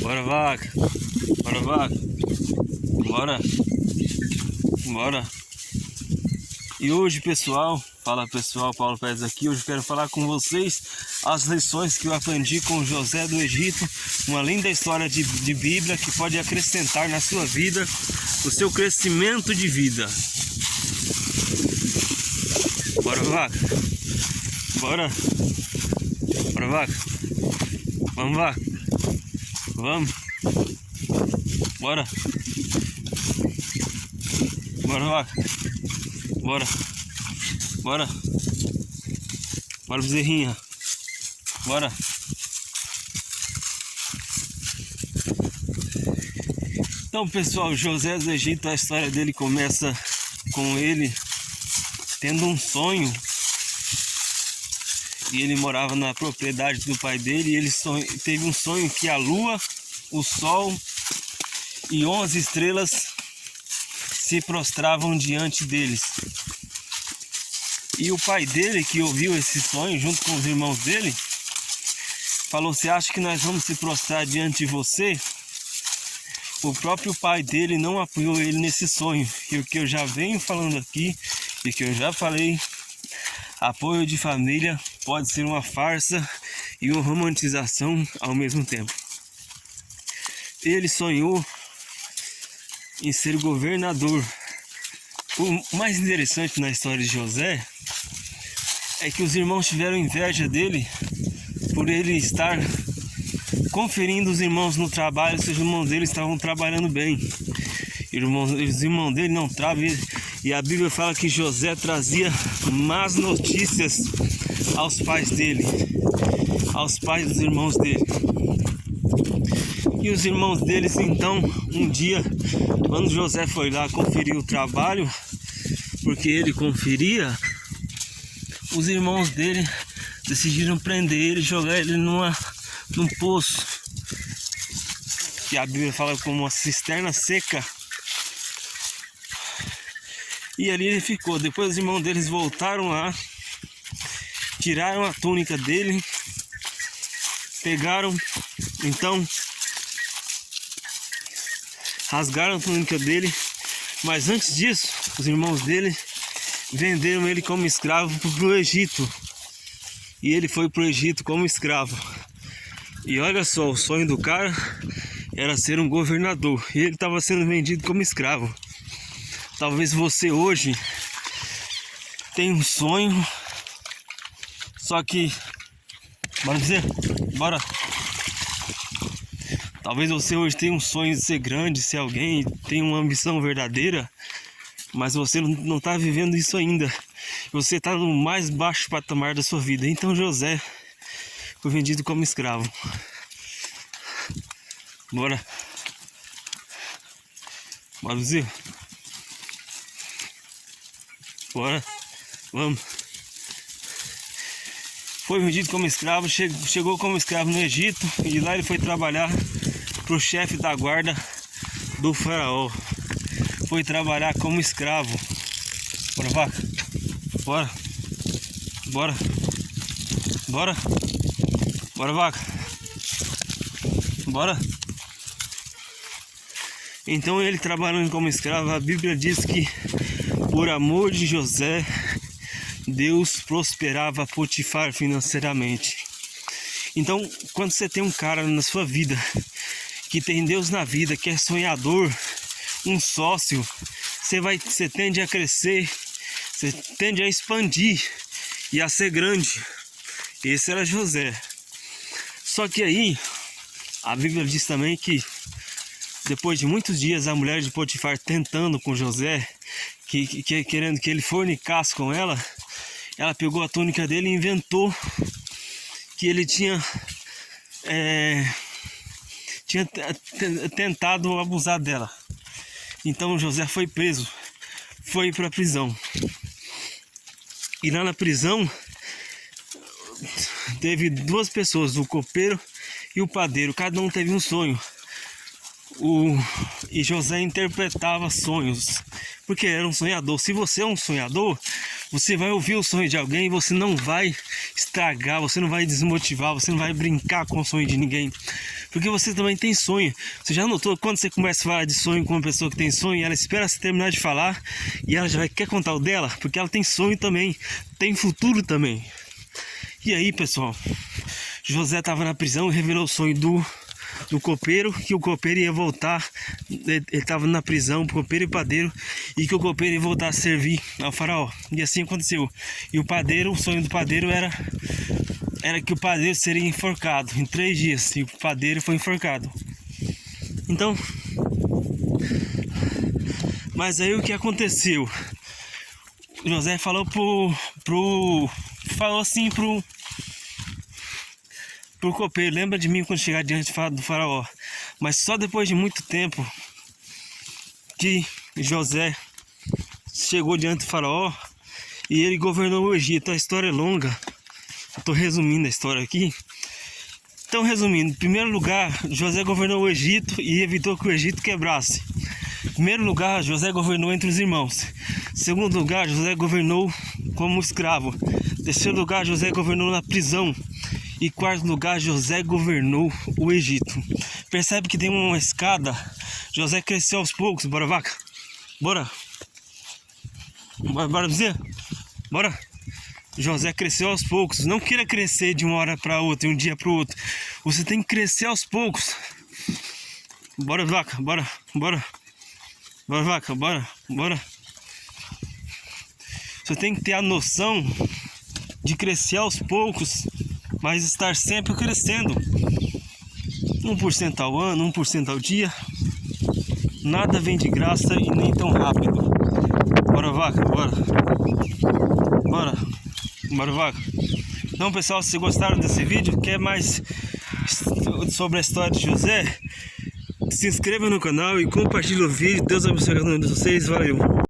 Bora, vaca. Bora, vaca. Bora. Bora. E hoje, pessoal, fala pessoal, Paulo Pérez aqui. Hoje eu quero falar com vocês as lições que eu aprendi com José do Egito. Uma linda história de Bíblia que pode acrescentar na sua vida, o seu crescimento de vida. Bora, vaca. Bora. Bora, vaca. Vamos, vaca. Vamos. Bora. Bora, vaca. Bora. Bora. Bora, bezerrinha. Bora. Então, pessoal, José do Egito, a história dele começa com ele tendo um sonho. E ele morava na propriedade do pai dele. E ele teve um sonho que a lua, o sol e 11 estrelas se prostravam diante deles. E o pai dele, que ouviu esse sonho junto com os irmãos dele, falou: "Você acha que nós vamos se prostrar diante de você?" O próprio pai dele não apoiou ele nesse sonho. E o que eu já venho falando aqui e que eu já falei, apoio de família pode ser uma farsa e uma romantização ao mesmo tempo. Ele sonhou em ser governador. O mais interessante na história de José é que os irmãos tiveram inveja dele por ele estar conferindo os irmãos no trabalho, se os irmãos dele estavam trabalhando bem. Os irmãos dele não travam, e a Bíblia fala que José trazia más notícias aos pais dele, aos pais dos irmãos dele. E os irmãos deles, então, um dia, quando José foi lá conferir o trabalho, porque ele conferia, os irmãos dele decidiram prender ele e jogar ele num poço, que a Bíblia fala como uma cisterna seca. E ali ele ficou. Depois os irmãos deles voltaram lá, tiraram a túnica dele, pegaram, então, rasgaram a túnica dele. Mas antes disso, os irmãos dele venderam ele como escravo para o Egito. E ele foi para o Egito como escravo. E olha só, o sonho do cara era ser um governador. E ele estava sendo vendido como escravo. Talvez você hoje tenha um sonho, só que... Bora dizer? Bora! Talvez você hoje tenha um sonho de ser grande, ser alguém, tenha uma ambição verdadeira, mas você não está vivendo isso ainda. Você está no mais baixo patamar da sua vida. Então José foi vendido como escravo. Bora. Bora, Zio. Bora. Vamos. Foi vendido como escravo, chegou como escravo no Egito, e lá ele foi trabalhar para o chefe da guarda do faraó. Foi trabalhar como escravo. Bora, vaca. Bora. Bora. Bora. Bora, vaca. Bora. Então ele trabalhando como escravo, a Bíblia diz que por amor de José, Deus prosperava Potifar financeiramente. Então, quando você tem um cara na sua vida que tem Deus na vida, que é sonhador, um sócio, você tende a crescer, você tende a expandir e a ser grande. Esse era José. Só que aí, a Bíblia diz também que depois de muitos dias, a mulher de Potifar tentando com José, querendo que ele fornicasse com ela, ela pegou a túnica dele e inventou que ele tinha tentado abusar dela. Então José foi preso, foi para a prisão. E lá na prisão teve duas pessoas, o copeiro e o padeiro. Cada um teve um sonho. E José interpretava sonhos, porque era um sonhador. Se você é um sonhador, você vai ouvir o sonho de alguém e você não vai estragar, você não vai desmotivar, você não vai brincar com o sonho de ninguém, porque você também tem sonho. Você já notou quando você começa a falar de sonho com uma pessoa que tem sonho, ela espera você terminar de falar e ela já quer contar o dela, porque ela tem sonho também, tem futuro também. E aí, pessoal, José estava na prisão e revelou o sonho do copeiro, que o copeiro ia voltar. Ele estava na prisão, copeiro e padeiro, e que o copeiro ia voltar a servir ao faraó. E assim aconteceu. E o padeiro, o sonho do padeiro era que o padeiro seria enforcado em 3 dias, e o padeiro foi enforcado. Então, mas aí o que aconteceu? José falou falou assim pro copeiro: lembra de mim quando chegar diante do faraó. Mas só depois de muito tempo que José chegou diante do faraó e ele governou o Egito. A história é longa, estou resumindo a história aqui. Então, resumindo, em primeiro lugar, José governou o Egito e evitou que o Egito quebrasse. Em primeiro lugar, José governou entre os irmãos. Em segundo lugar, José governou como escravo. Em terceiro lugar, José governou na prisão. E em quarto lugar, José governou o Egito. Percebe que tem uma escada. José cresceu aos poucos. Bora, vaca? Bora. Bora dizer? Bora. José cresceu aos poucos. Não queira crescer de uma hora para outra, de um dia para o outro. Você tem que crescer aos poucos. Bora, vaca, bora, bora. Bora, vaca, bora, bora. Você tem que ter a noção de crescer aos poucos, mas estar sempre crescendo. 1% ao ano, 1% ao dia. Nada vem de graça e nem tão rápido. Bora, vaca, bora. Bora. Bora, vaca. Então, pessoal, se gostaram desse vídeo, quer mais sobre a história de José, se inscreva no canal e compartilhe o vídeo. Deus abençoe a cada um de vocês. Valeu!